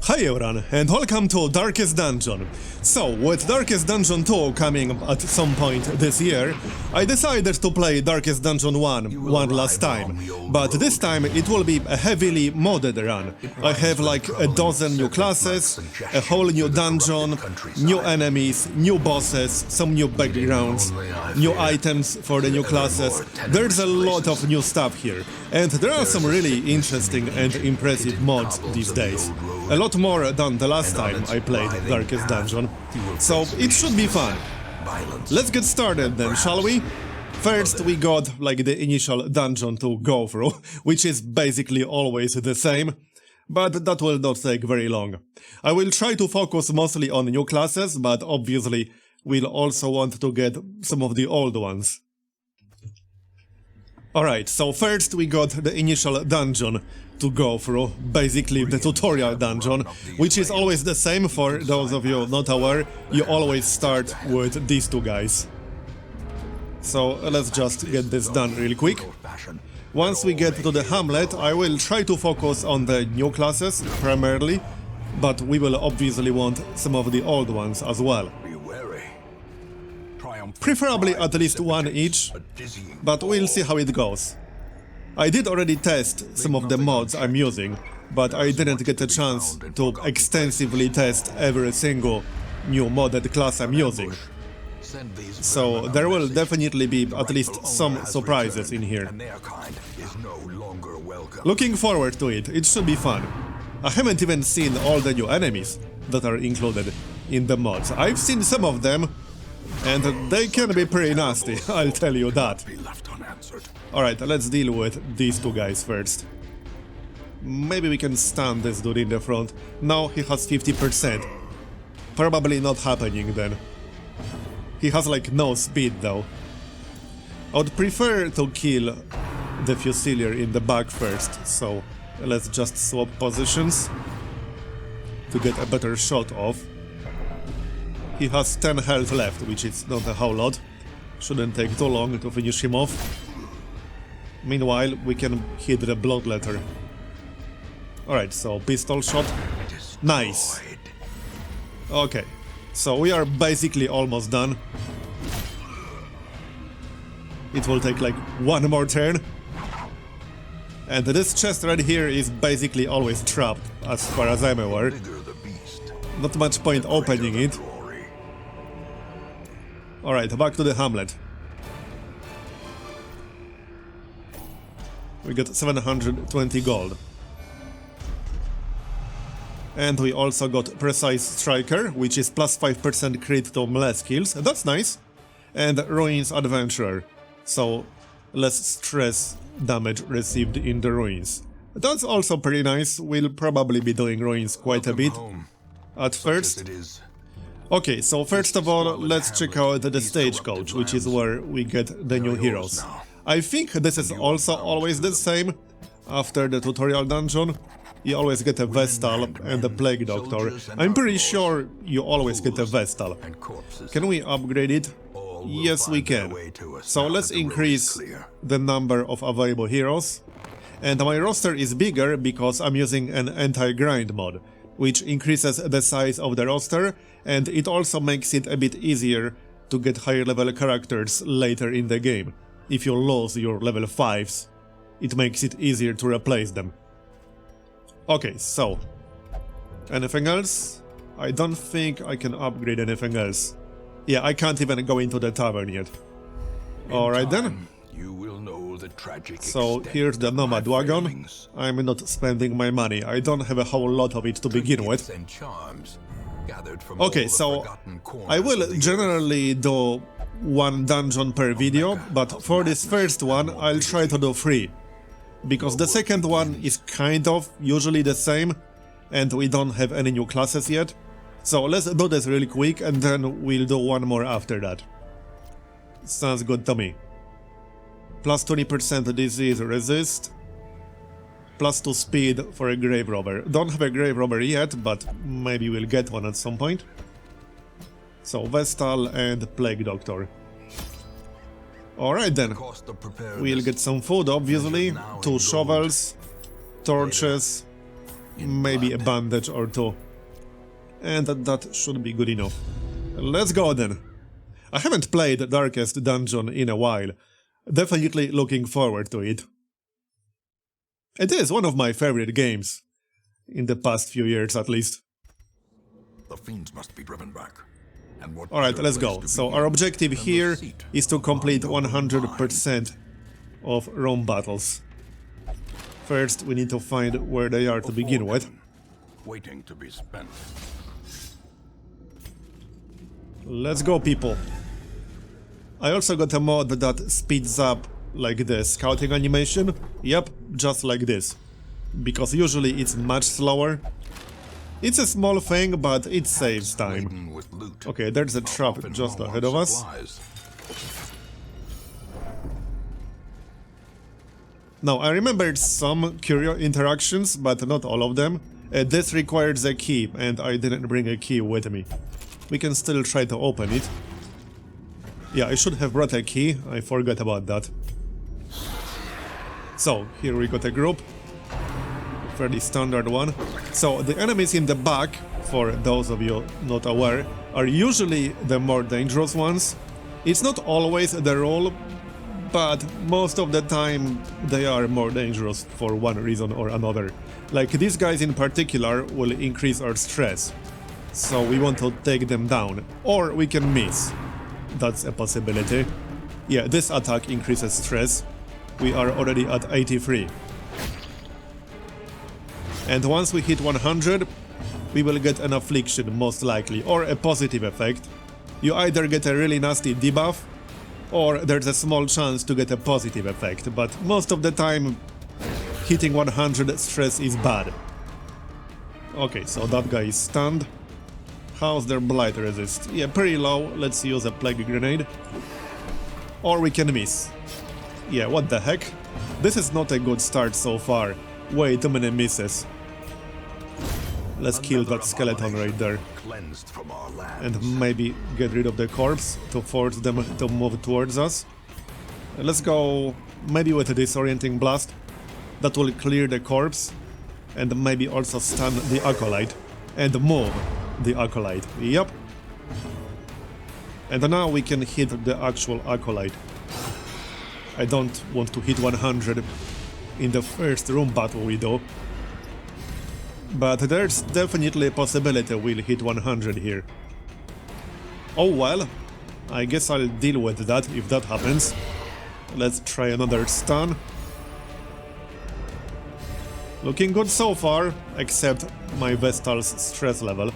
Hi everyone, and welcome to Darkest Dungeon. So, with Darkest Dungeon 2 coming at some point this year, I decided to play Darkest Dungeon 1 one last time, but this time it will be a heavily modded run. I have like a dozen new classes, a whole new dungeon, new enemies, new bosses, some new backgrounds, new items for the new classes. There's a lot of new stuff here, and there are some really interesting and impressive mods these days. A lot more than the last time I played Darkest Dungeon, so it should be fun. Let's get started then, shall we? First we got like the initial dungeon to go through, which is basically always the same, but that will not take very long. I will try to focus mostly on new classes, but obviously we'll also want to get some of the old ones. Alright, so first we got the initial dungeon to go through, basically the tutorial dungeon, which is always the same for those of you not aware. You always start with these two guys. So let's just get this done really quick. Once we get to the hamlet, I will try to focus on the new classes primarily, but we will obviously want some of the old ones as well. Preferably at least one each, but we'll see how it goes. I did already test some of the mods I'm using, but I didn't get a chance to extensively test every single new modded class I'm using. So there will definitely be at least some surprises in here. Looking forward to it, it should be fun. I haven't even seen all the new enemies that are included in the mods. I've seen some of them, and they can be pretty nasty, I'll tell you that. Alright, let's deal with these two guys first. Maybe we can stun this dude in the front. No, he has 50%. Probably not happening then. He has like no speed though. I would prefer to kill the Fusilier in the back first, so let's just swap positions to get a better shot off. He has 10 health left, which is not a whole lot. Shouldn't take too long to finish him off. Meanwhile, we can hit the bloodletter. Alright, so pistol shot. Nice. Okay, so we are basically almost done. It will take like one more turn. And this chest right here is basically always trapped, as far as I'm aware. Not much point opening it. Alright, back to the hamlet. We got 720 gold. And we also got Precise Striker, which is plus 5% crit to melee skills. That's nice. And Ruins Adventurer. So, less stress damage received in the Ruins. That's also pretty nice. We'll probably be doing Ruins quite a bit at first. Okay, so first of all, let's check out the stagecoach, which is where we get the new heroes. I think this is also always the same. After the tutorial dungeon, you always get a Vestal and a Plague Doctor. I'm pretty sure you always get a Vestal. Can we upgrade it? Yes, we can. So let's increase the number of available heroes. And my roster is bigger because I'm using an anti-grind mod, which increases the size of the roster, and it also makes it a bit easier to get higher level characters later in the game. If you lose your level 5s, it makes it easier to replace them. Okay, so... anything else? I don't think I can upgrade anything else. Yeah, I can't even go into the tavern yet. Alright then. So here's the Nomad Wagon. I'm not spending my money, I don't have a whole lot of it to begin with. Okay, so I will generally do one dungeon per video, but for this first one I'll try to do 3. Because the second one is kind of usually the same, and we don't have any new classes yet. So let's do this really quick and then we'll do one more after that. Sounds good to me. Plus 20% disease resist. Plus 2 speed for a grave robber. Don't have a grave robber yet, but maybe we'll get one at some point. So Vestal and Plague Doctor. Alright then. We'll get some food, obviously. 2 shovels, torches, maybe a bandage or two. And that should be good enough. Let's go then. I haven't played Darkest Dungeon in a while. Definitely looking forward to it. It is one of my favorite games. In the past few years at least. The fiends must be driven back. Alright, let's go. So our objective here is to complete 100% of Rome battles. First, we need to find where they are to begin with. Waiting to be spent. Let's go, people. I also got a mod that speeds up like this scouting animation. Yep, just like this. Because usually it's much slower. It's a small thing, but it saves time. Okay, there's a trap just ahead of us. Now, I remembered some curious interactions, but not all of them. This requires a key, and I didn't bring a key with me. We can still try to open it. Yeah, I should have brought a key, I forgot about that. So, here we got a group. Fairly standard one. So, the enemies in the back, for those of you not aware, are usually the more dangerous ones. It's not always the rule, but most of the time they are more dangerous for one reason or another. Like these guys in particular will increase our stress. So we want to take them down. Or we can miss. That's a possibility. Yeah, this attack increases stress. We are already at 83. And once we hit 100, we will get an affliction most likely, or a positive effect. You either get a really nasty debuff, or there's a small chance to get a positive effect, but most of the time hitting 100 stress is bad. Okay, so that guy is stunned. How's their blight resist? Yeah, pretty low. Let's use a plague grenade. Or we can miss. Yeah, what the heck? This is not a good start so far. Way too many misses. Let's kill that skeleton right there. And maybe get rid of the corpse to force them to move towards us. Let's go maybe with a disorienting blast. That will clear the corpse. And maybe also stun the acolyte. And move the acolyte. Yep. And now we can hit the actual acolyte. I don't want to hit 100 in the first room battle we do. But there's definitely a possibility we'll hit 100 here. Oh well, I guess I'll deal with that if that happens. Let's try another stun. Looking good so far, except my Vestal's stress level.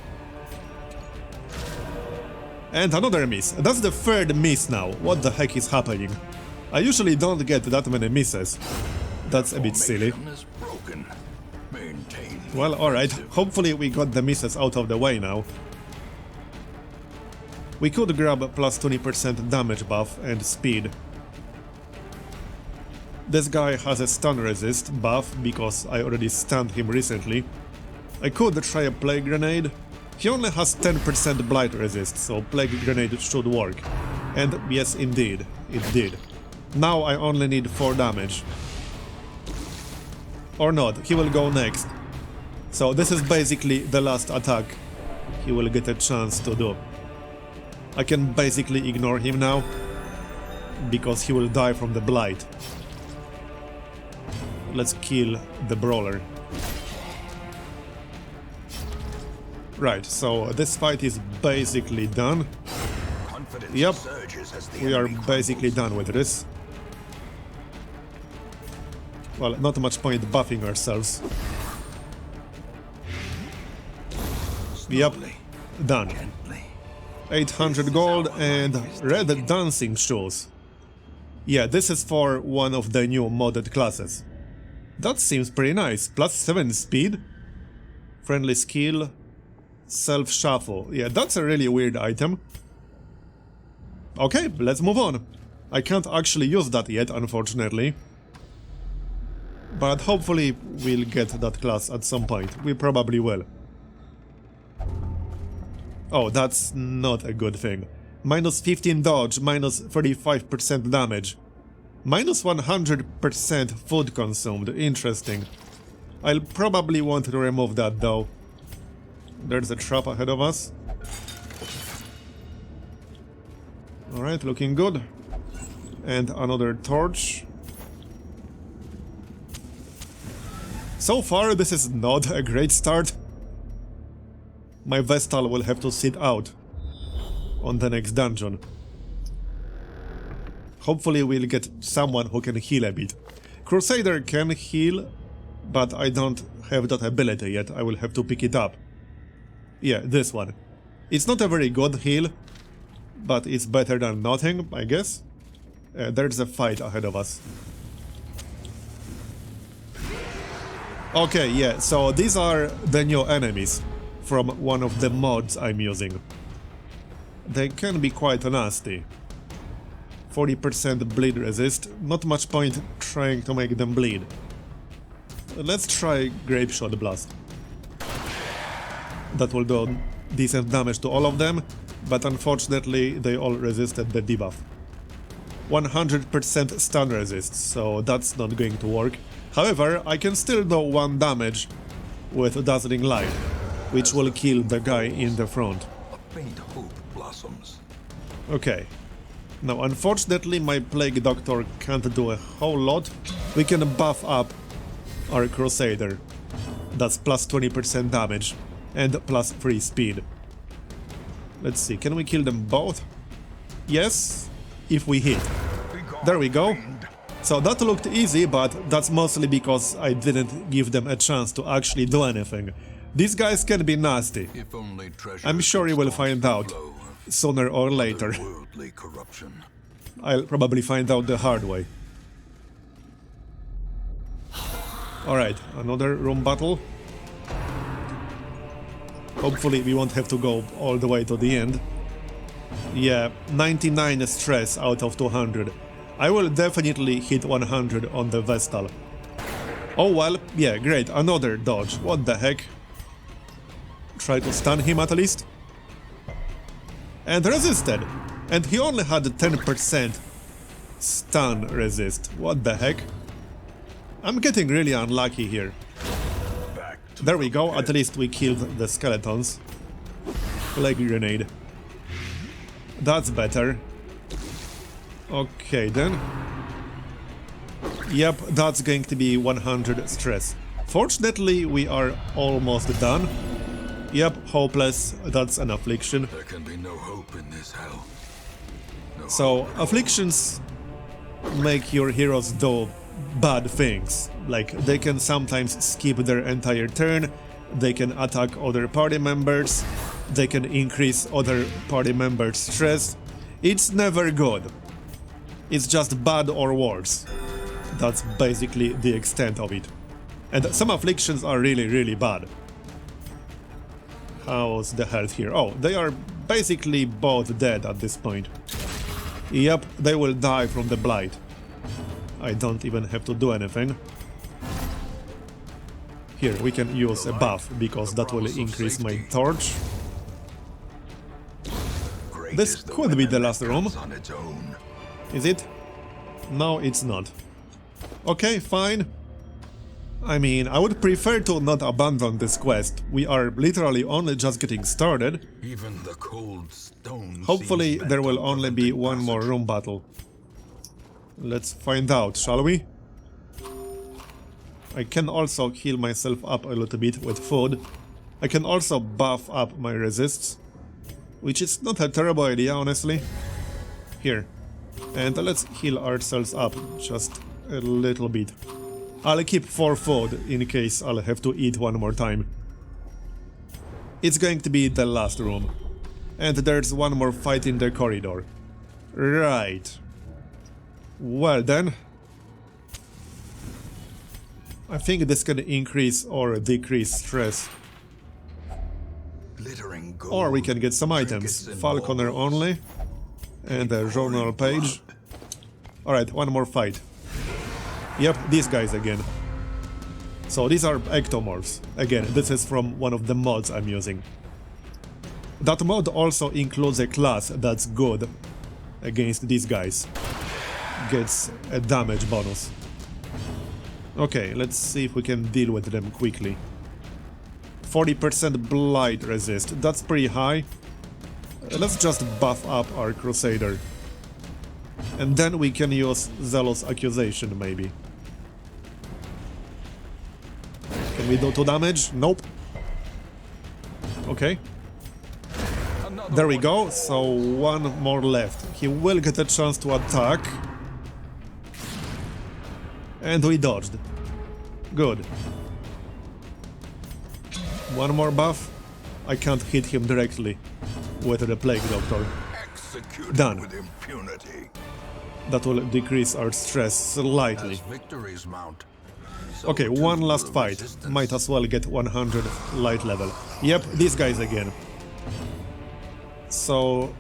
And another miss. That's the third miss now. What the heck is happening? I usually don't get that many misses. That's a bit silly. Well, alright. Hopefully we got the misses out of the way now. We could grab a plus 20% damage buff and speed. This guy has a stun resist buff because I already stunned him recently. I could try a plague grenade. He only has 10% blight resist, so plague grenade should work. And yes, indeed, it did. Now I only need 4 damage. Or not, he will go next. So this is basically the last attack he will get a chance to do. I can basically ignore him now, because he will die from the blight. Let's kill the brawler. Right, so this fight is basically done. Yep, we are basically done with this. Well, not much point buffing ourselves. Yep, done. 800 gold and red dancing shoes. Yeah, this is for one of the new modded classes. That seems pretty nice. Plus 7 speed. Friendly skill. Self-shuffle. Yeah, that's a really weird item. Okay, let's move on. I can't actually use that yet, unfortunately. But hopefully we'll get that class at some point. We probably will. Oh, that's not a good thing. Minus 15 dodge, minus 35% damage. Minus 100% food consumed. Interesting. I'll probably want to remove that though. There's a trap ahead of us. Alright, looking good. And another torch. So far, this is not a great start. My Vestal will have to sit out on the next dungeon. Hopefully we'll get someone who can heal a bit. Crusader can heal, but I don't have that ability yet. I will have to pick it up. Yeah, this one. It's not a very good heal, but it's better than nothing, I guess. There's a fight ahead of us. Okay, yeah, so these are the new enemies from one of the mods I'm using. They can be quite nasty. 40% bleed resist, not much point trying to make them bleed. Let's try Grape Shot Blast. That will do decent damage to all of them, but unfortunately they all resisted the debuff. 100% stun resist, so that's not going to work. However, I can still do 1 damage with Dazzling Light, which will kill the guy in the front. A faint hope blossoms. Okay. Now, unfortunately, my Plague Doctor can't do a whole lot. We can buff up our Crusader. That's plus 20% damage and plus 3 speed. Let's see, can we kill them both? Yes, if we hit. There we go. So that looked easy, but that's mostly because I didn't give them a chance to actually do anything. These guys can be nasty. I'm sure you will find out sooner or later. I'll probably find out the hard way. Alright, another room battle. Hopefully we won't have to go all the way to the end. Yeah, 99 stress out of 200. I will definitely hit 100 on the Vestal. Oh well, yeah, great, another dodge. What the heck? Try to stun him at least. And resisted. And he only had 10% stun resist. What the heck? I'm getting really unlucky here. There we go, at least we killed the skeletons. Plague Grenade. That's better. Okay then. Yep, that's going to be 100 stress. Fortunately, we are almost done. Yep, hopeless, that's an affliction. There can be no hope in this hell. So, afflictions make your heroes do bad things. Like, they can sometimes skip their entire turn, they can attack other party members, they can increase other party members' stress. It's never good. It's just bad or worse. That's basically the extent of it. And some afflictions are really, really bad. How's the health here? Oh, they are basically both dead at this point. Yep, they will die from the blight. I don't even have to do anything. Here, we can use a buff, because that will increase my torch. This could be the last room. Is it? No, it's not. Okay, fine. I mean, I would prefer to not abandon this quest. We are literally only just getting started. Even the cold stone Hopefully there will only be one more room battle. Let's find out, shall we? I can also heal myself up a little bit with food. I can also buff up my resists, which is not a terrible idea, honestly. Here. And let's heal ourselves up just a little bit. I'll keep 4 food in case I'll have to eat one more time. It's going to be the last room. And there's one more fight in the corridor. Right. Well then. I think this can increase or decrease stress. Or we can get some items. Falconer only. And a journal page. Alright, one more fight. Yep, these guys again. So these are ectomorphs. Again, this is from one of the mods I'm using. That mod also includes a class that's good against these guys. Gets a damage bonus. Okay, let's see if we can deal with them quickly. 40% blight resist, that's pretty high. Let's just buff up our Crusader. And then we can use Zealous Accusation, maybe. Can we do 2 damage? Nope. Okay. There we go, so 1 more left. He will get a chance to attack. And we dodged. Good. 1 more buff. I can't hit him directly with the Plague Doctor. Done. With impunity. That will decrease our stress slightly. As victories mount, so Okay, too 1 will last fight. resistance. Might as well get 100 light level. Yep, these guys again. So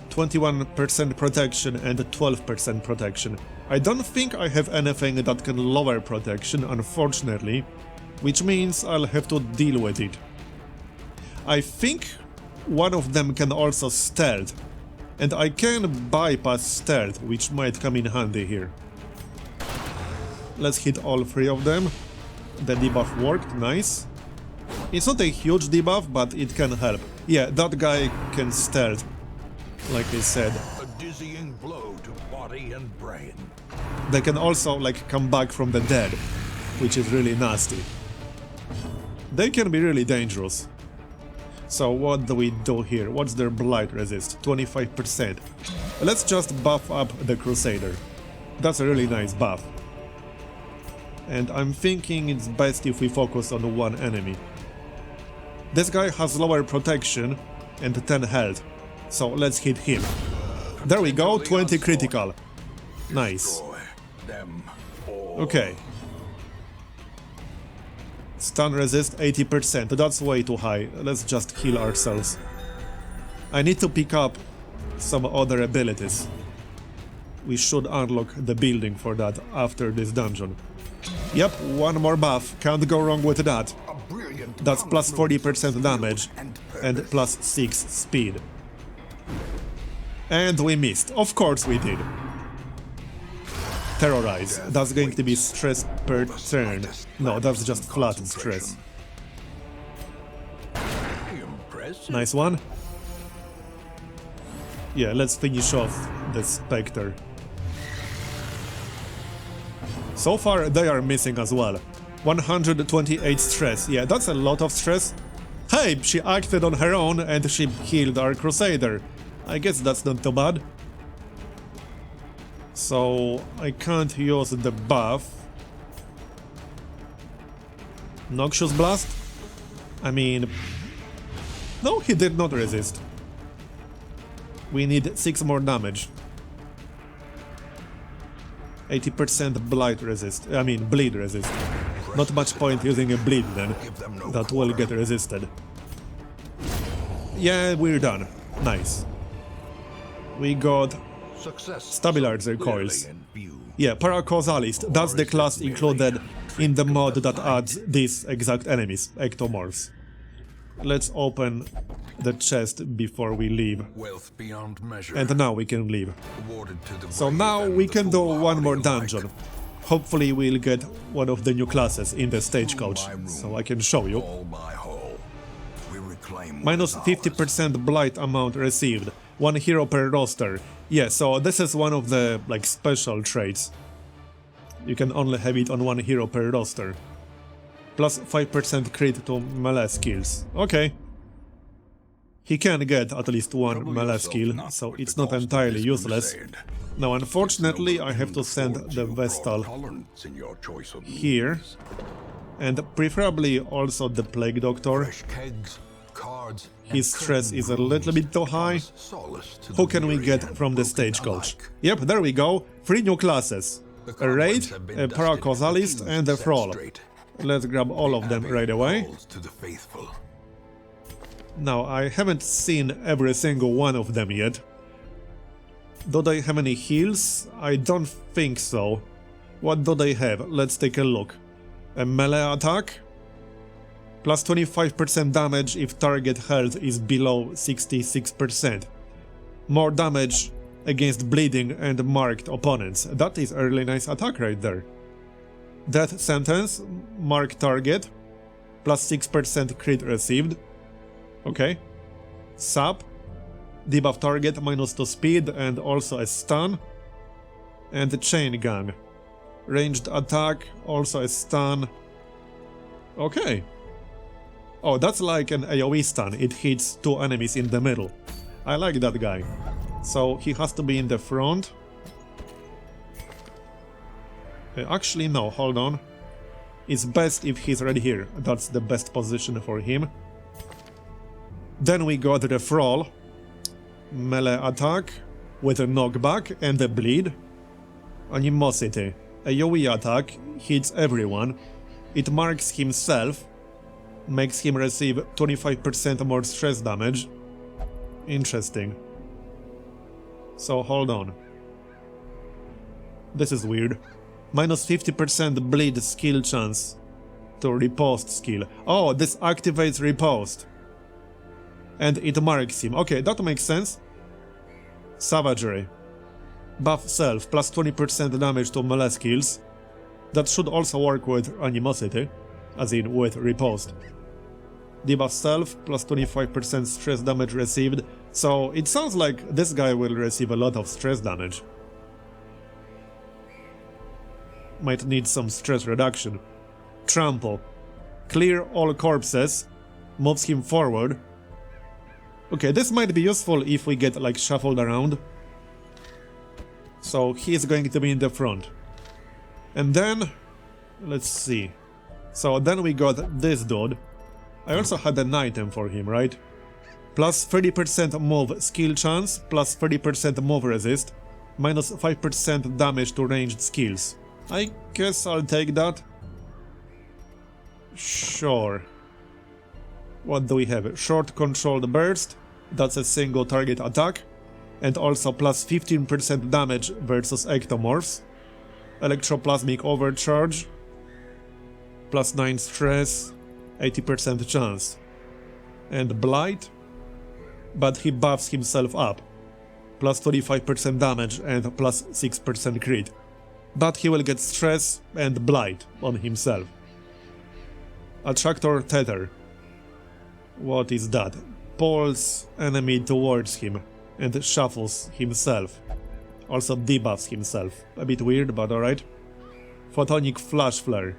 21% protection and 12% protection. I don't think I have anything that can lower protection, unfortunately, which means I'll have to deal with it. I think one of them can also stealth, and I can bypass stealth, which might come in handy here. Let's hit all 3 of them. The debuff worked, nice. It's not a huge debuff, but it can help. Yeah, that guy can stealth, like I said. A dizzying blow to body and brain. They can also, like, come back from the dead, which is really nasty. They can be really dangerous. So what do we do here? What's their blight resist? 25%. Let's just buff up the Crusader. That's a really nice buff. And I'm thinking it's best if we focus on 1 enemy. This guy has lower protection and 10 health, so let's hit him. There we go, 20 critical. Nice. Destroy them all. Okay. Stun resist 80%, that's way too high. Let's just heal ourselves. I need to pick up some other abilities. We should unlock the building for that after this dungeon. Yep, 1 more buff, can't go wrong with that. A brilliant That's plus confluence 40% of damage skill and and purpose. plus 6 speed. And we missed, of course we did. Terrorize, that's going to be stress per turn. No, that's just flat stress. Impressive. Nice one. Yeah, let's finish off the Spectre. So far they are missing as well. 128 stress, yeah, that's a lot of stress. Hey, she acted on her own and she healed our Crusader. I guess that's not too bad. So I can't use the buff. Noxious Blast? I mean... No, he did not resist. We need 6 more damage. 80% blight resist. I mean, bleed resist. Not much point using a bleed then. That will get resisted. Yeah, we're done. Nice. We got Success Stabilizer so coils. clearly in view. Yeah, Paracausalist, that's the class included in the mod that adds these exact enemies, ectomorphs. Let's open the chest before we leave. Wealth beyond measure. And now we can leave. Awarded to the So brave now and we the can do one more foolhardy dungeon. alike. Hopefully we'll get one of the new classes in the stagecoach, Room by room, so I can show you. hall by hall, we reclaim what Minus is ours. 50% blight amount received. 1 hero per roster. Yeah, so this is one of the, like, special traits. You can only have it on 1 hero per roster. Plus 5% crit to melee skills. Okay. He can get at least 1 Trouble melee yourself skill, not so with it's the not cost of entirely this useless. crusade. Now, unfortunately, I have to send Towards the you brought Vestal tolerance in your choice of here, means. and preferably also the Plague Doctor. Fresh kegs, cards, and His stress curtain is a little bit too high. promise solace to Who the can we weary get and from the broken stagecoach? alike. Yep, there we go. 3 new classes. The A Raid, cobwebs have been a dusted, Paracausalist, the and a set Thrall. straight. Let's grab all of them Abbey right away. calls to the faithful. Now, I haven't seen every single one of them yet. Do they have any heals? I don't think so. What do they have? Let's take a look. A melee attack? Plus 25% damage if target health is below 66%. More damage against bleeding and marked opponents. That is a really nice attack right there. Death sentence, mark target, plus 6% crit received. Okay. Sap, debuff target, -2 speed, and also a stun. And the chain gun. Ranged attack, also a stun. Okay. Oh, that's like an AoE stun. It hits 2 enemies in the middle. I like that guy. So he has to be in the front. Actually, no, hold on. It's best if he's right here. That's the best position for him. Then we got the Thrall. Melee attack with a knockback and a bleed. Animosity. AoE attack hits everyone. It marks himself. Makes him receive 25% more stress damage. Interesting. So hold on. This is weird. -50% bleed skill chance to riposte skill. Oh, this activates riposte. And it marks him. Okay, that makes sense. Savagery. Buff self, plus 20% damage to melee skills. That should also work with animosity, as in with riposte. Debuff self, plus 25% stress damage received. So it sounds like this guy will receive a lot of stress damage. Might need some stress reduction. Trample. Clear all corpses. Moves him forward. Okay, this might be useful if we get like shuffled around. So he is going to be in the front. And then, let's see. So then we got this dude. I also had an item for him, right? Plus 30% move skill chance, plus 30% move resist, minus 5% damage to ranged skills. I guess I'll take that. Sure. What do we have? Short controlled burst, that's a single target attack, and also plus 15% damage versus ectomorphs. Electroplasmic overcharge, plus 9 stress, 80% chance. And blight, but he buffs himself up, plus 25% damage and plus 6% crit. But he will get stress and blight on himself. Attractor tether. What is that? Pulls enemy towards him and shuffles himself. Also debuffs himself. A bit weird, but alright. Photonic flash flare.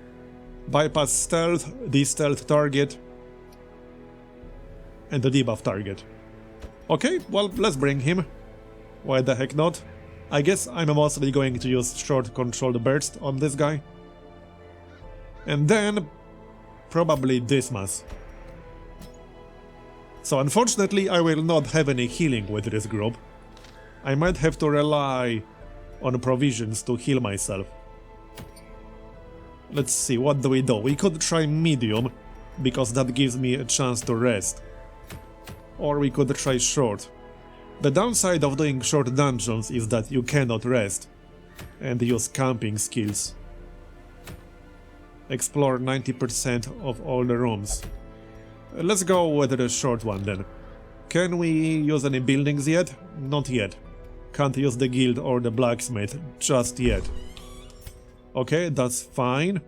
Bypass stealth, de-stealth target, and the debuff target. Okay, well, let's bring him. Why the heck not? I guess I'm mostly going to use short controlled burst on this guy. And then probably Dismas. So unfortunately I will not have any healing with this group. I might have to rely on provisions to heal myself. Let's see, what do? We could try medium, because that gives me a chance to rest. Or we could try short. The downside of doing short dungeons is that you cannot rest and use camping skills. Explore 90% of all the rooms. Let's go with the short one then. Can we use any buildings yet? Not yet. Can't use the guild or the blacksmith just yet. Okay, that's fine.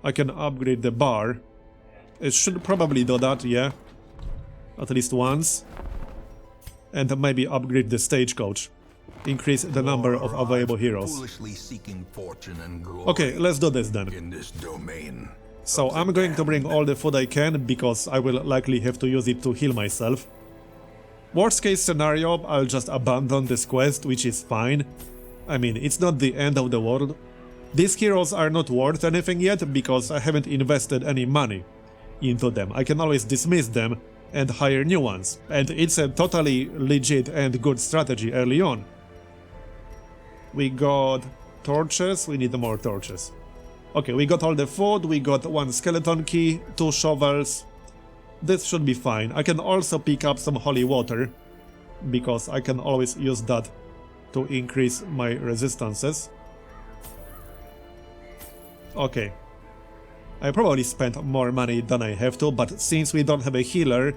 I can upgrade the bar. It should probably do that, yeah. At least once. And maybe upgrade the stagecoach. Increase the number of available heroes. Okay, let's do this then. In this domain. So I'm going to bring all the food I can, because I will likely have to use it to heal myself. Worst case scenario, I'll just abandon this quest, which is fine. I mean, it's not the end of the world. These heroes are not worth anything yet, because I haven't invested any money into them. I can always dismiss them and hire new ones, and it's a totally legit and good strategy early on. We got torches, we need more torches. Okay, we got all the food, we got 1 skeleton key, 2 shovels. This should be fine. I can also pick up some holy water, because I can always use that to increase my resistances. Okay. I probably spent more money than I have to, but since we don't have a healer,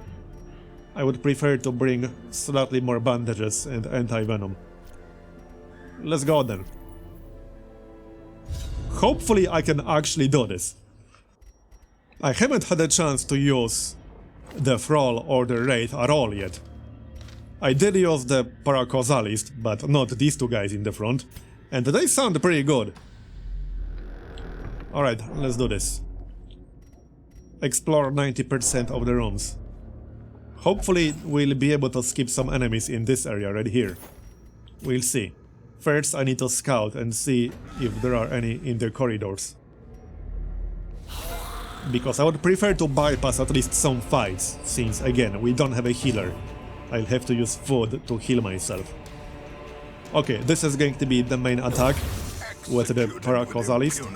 I would prefer to bring slightly more bandages and anti-venom. Let's go then. Hopefully I can actually do this. I haven't had a chance to use the Thrall or the Wraith at all yet. I did use the Paracausalist, but not these two guys in the front, and they sound pretty good. Alright, let's do this. Explore 90% of the rooms. Hopefully we'll be able to skip some enemies in this area right here. We'll see. First I need to scout and see if there are any in the corridors. Because I would prefer to bypass at least some fights, since again we don't have a healer. I'll have to use food to heal myself. Okay, this is going to be the main attack with the Paracausalist.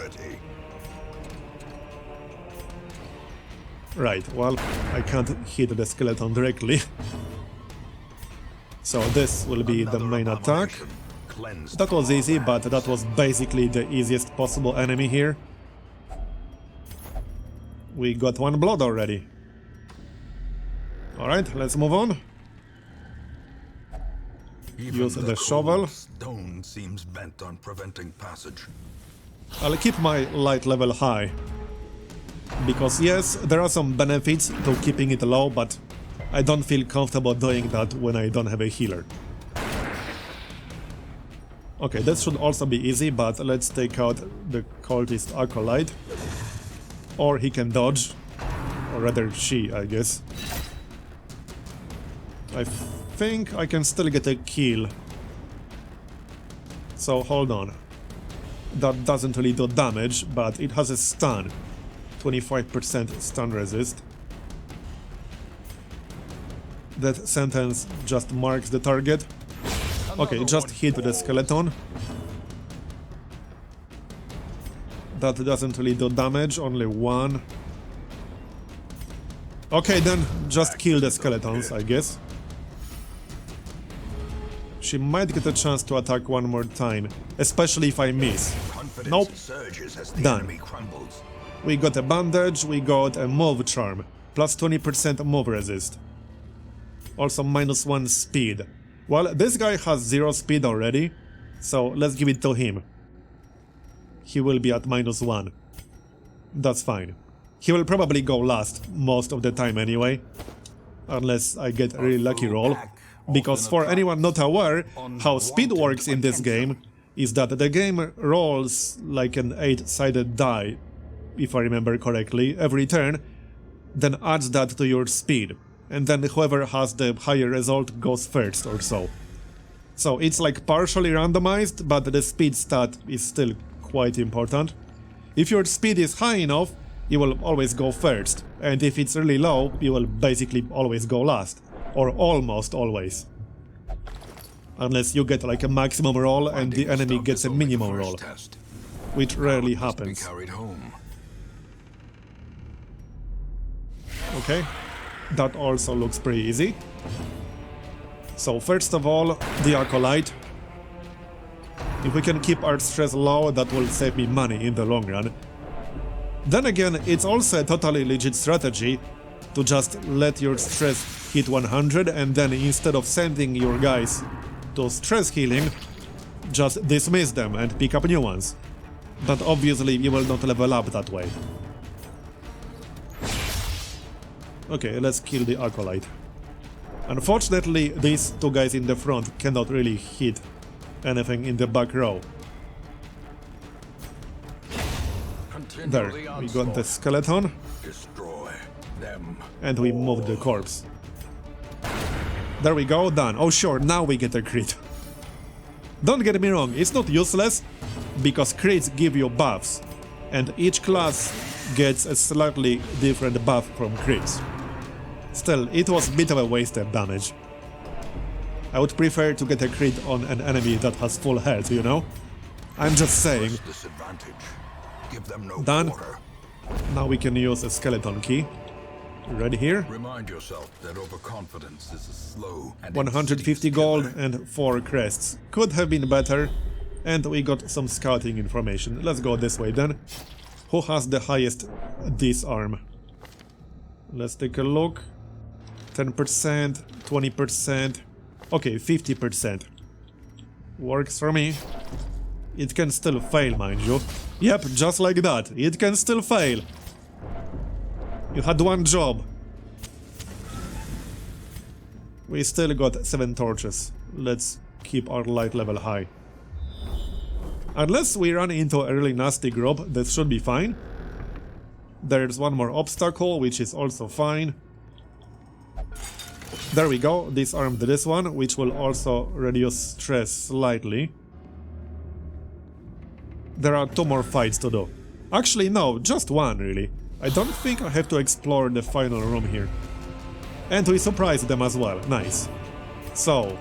Right, well, I can't hit the skeleton directly. So this will be the main attack. That was easy, but that was basically the easiest possible enemy here. We got one blood already. Alright, let's move on. Use the shovel. Stone seems bent on preventing passage. I'll keep my light level high. Because yes, there are some benefits to keeping it low, but I don't feel comfortable doing that when I don't have a healer. Okay, this should also be easy, but let's take out the cultist acolyte. Or he can dodge. Or rather she, I guess. I think I can still get a kill. So hold on. That doesn't really do damage, but it has a stun. 25% stun resist. That sentence just marks the target. Okay, just hit the skeleton. That doesn't really do damage, only one. Okay, then just kill the skeletons, I guess. She might get a chance to attack one more time, especially if I miss. Nope. Done. We got a bandage, we got a move charm, plus 20% move resist. Also -1 speed. Well, this guy has 0 speed already, so let's give it to him. He will be at -1. That's fine. He will probably go last most of the time anyway, unless I get a really lucky roll. Because for anyone not aware, how speed works in this game is that the game rolls like an 8-sided die, if I remember correctly, every turn, then adds that to your speed, and then whoever has the higher result goes first or so. So it's like partially randomized, but the speed stat is still quite important. If your speed is high enough, you will always go first, and if it's really low, you will basically always go last, or almost always. Unless you get like a maximum roll and the enemy gets a minimum roll, which rarely happens. Okay, that also looks pretty easy. So first of all, the acolyte. If we can keep our stress low, that will save me money in the long run. Then again, it's also a totally legit strategy to just let your stress hit 100 and then instead of sending your guys to stress healing, just dismiss them and pick up new ones. But obviously you will not level up that way. Okay, let's kill the acolyte. Unfortunately, these two guys in the front cannot really hit anything in the back row. There, we got the skeleton. Destroy them. And we moved the corpse. There we go, done. Oh sure, now we get a crit. Don't get me wrong, it's not useless, because crits give you buffs, and each class gets a slightly different buff from crits. Still, it was a bit of a wasted damage. I would prefer to get a crit on an enemy that has full health, you know? I'm just saying. Give them no Done. quarter. Now we can use a skeleton key. Ready here? Remind yourself that overconfidence is a slow and 150 gold and 4 crests. Could have been better. And we got some scouting information. Let's go this way then. Who has the highest disarm? Let's take a look. 10%, 20%. Okay, 50%. Works for me. It can still fail, mind you. Yep, just like that. It can still fail. You had one job. We still got 7 torches. Let's keep our light level high. Unless we run into a really nasty grub, that should be fine. There's one more obstacle, which is also fine. There we go, disarmed this one, which will also reduce stress slightly. There are 2 more fights to do. Actually, no, just one, really. I don't think I have to explore the final room here. And we surprised them as well, nice. So,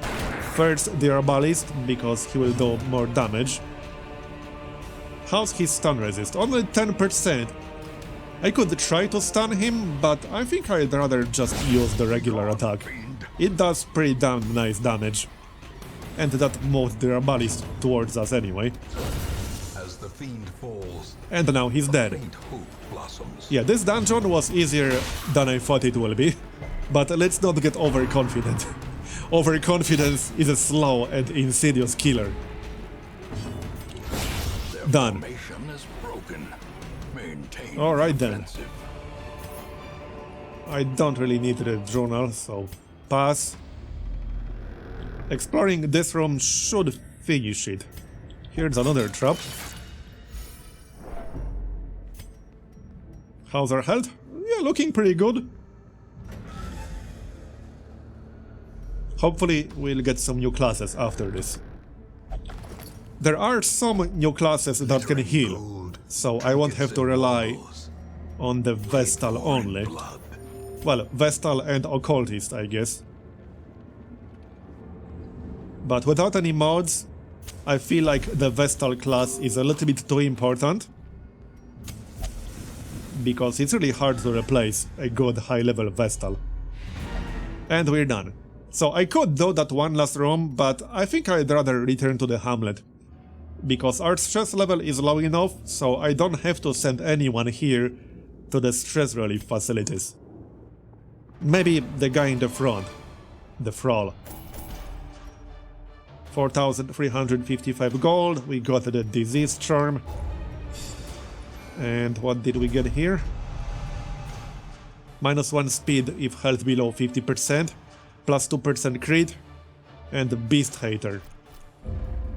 first the Herbalist, because he will do more damage. How's his stun resist? Only 10%. I could try to stun him, but I think I'd rather just use the regular attack. It does pretty damn nice damage. And that moved the Herbalist towards us anyway. As the fiend falls, and now he's dead. faint hope blossoms. Yeah, this dungeon was easier than I thought it will be. But let's not get overconfident. Overconfidence is a slow and insidious killer. Their Done. formation is broken. Maintain Alright then. offensive. I don't really need the journal, so pass. Exploring this room should finish it. Here's another trap. How's our health? Yeah, looking pretty good. Hopefully we'll get some new classes after this. There are some new classes that can heal, so I won't have to rely on the Vestal only. Blood. Well, Vestal and Occultist, I guess. But without any mods, I feel like the Vestal class is a little bit too important. Because it's really hard to replace a good high-level Vestal. And we're done. So I could do that one last room, but I think I'd rather return to the hamlet. Because our stress level is low enough, so I don't have to send anyone here to the stress relief facilities. Maybe the guy in the front. The Thrall. 4,355 gold, we got the disease charm. And what did we get here? -1 speed if health below 50%, +2% crit, and the Beast Hater.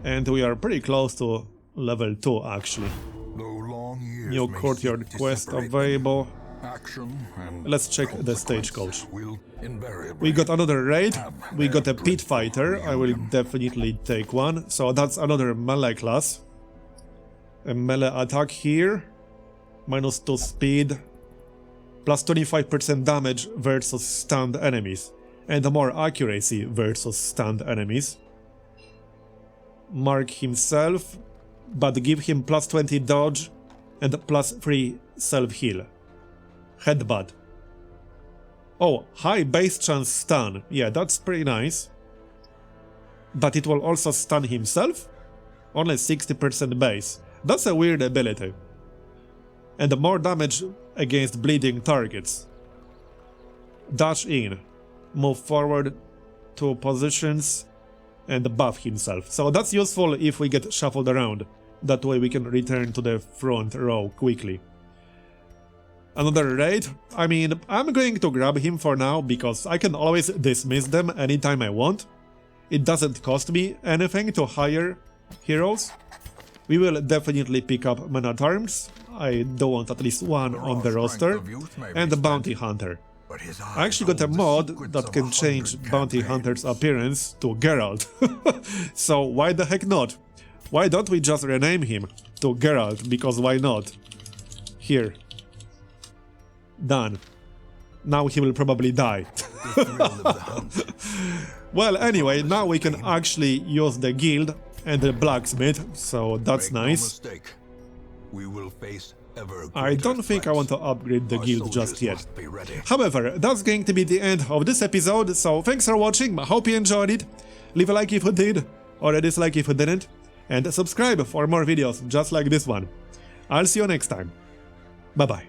And we are pretty close to level 2 actually. Though long years New may courtyard seek to quest separate available. action and Let's check the consequence stagecoach. will invariably We got another raid, have we got a their pit fighter, I will reunion. definitely take one, so that's another melee class. A melee attack here, -2 speed, +25% damage versus stunned enemies, and more accuracy versus stunned enemies. Mark himself, but give him +20 dodge and +3 self-heal. Headbutt. Oh, high base chance stun. Yeah, that's pretty nice. But it will also stun himself? Only 60% base. That's a weird ability. And more damage against bleeding targets. Dash in. Move forward 2 positions and buff himself. So that's useful if we get shuffled around. That way we can return to the front row quickly. Another raid? I mean, I'm going to grab him for now, because I can always dismiss them anytime I want. It doesn't cost me anything to hire heroes. We will definitely pick up Man-at-Arms. I do want at least one on the roster. And the Bounty Hunter. I actually got a mod that can change Bounty Hunter's appearance to Geralt. So why the heck not? Why don't we just rename him to Geralt, because why not? Here. Done. Now he will probably die. Well, anyway, now we can actually use the guild and the blacksmith, so that's nice. We will face ever I don't think I want to upgrade the guild just yet. However, that's going to be the end of this episode, so thanks for watching, I hope you enjoyed it. Leave a like if you did, or a dislike if you didn't, and subscribe for more videos just like this one. I'll see you next time. Bye bye.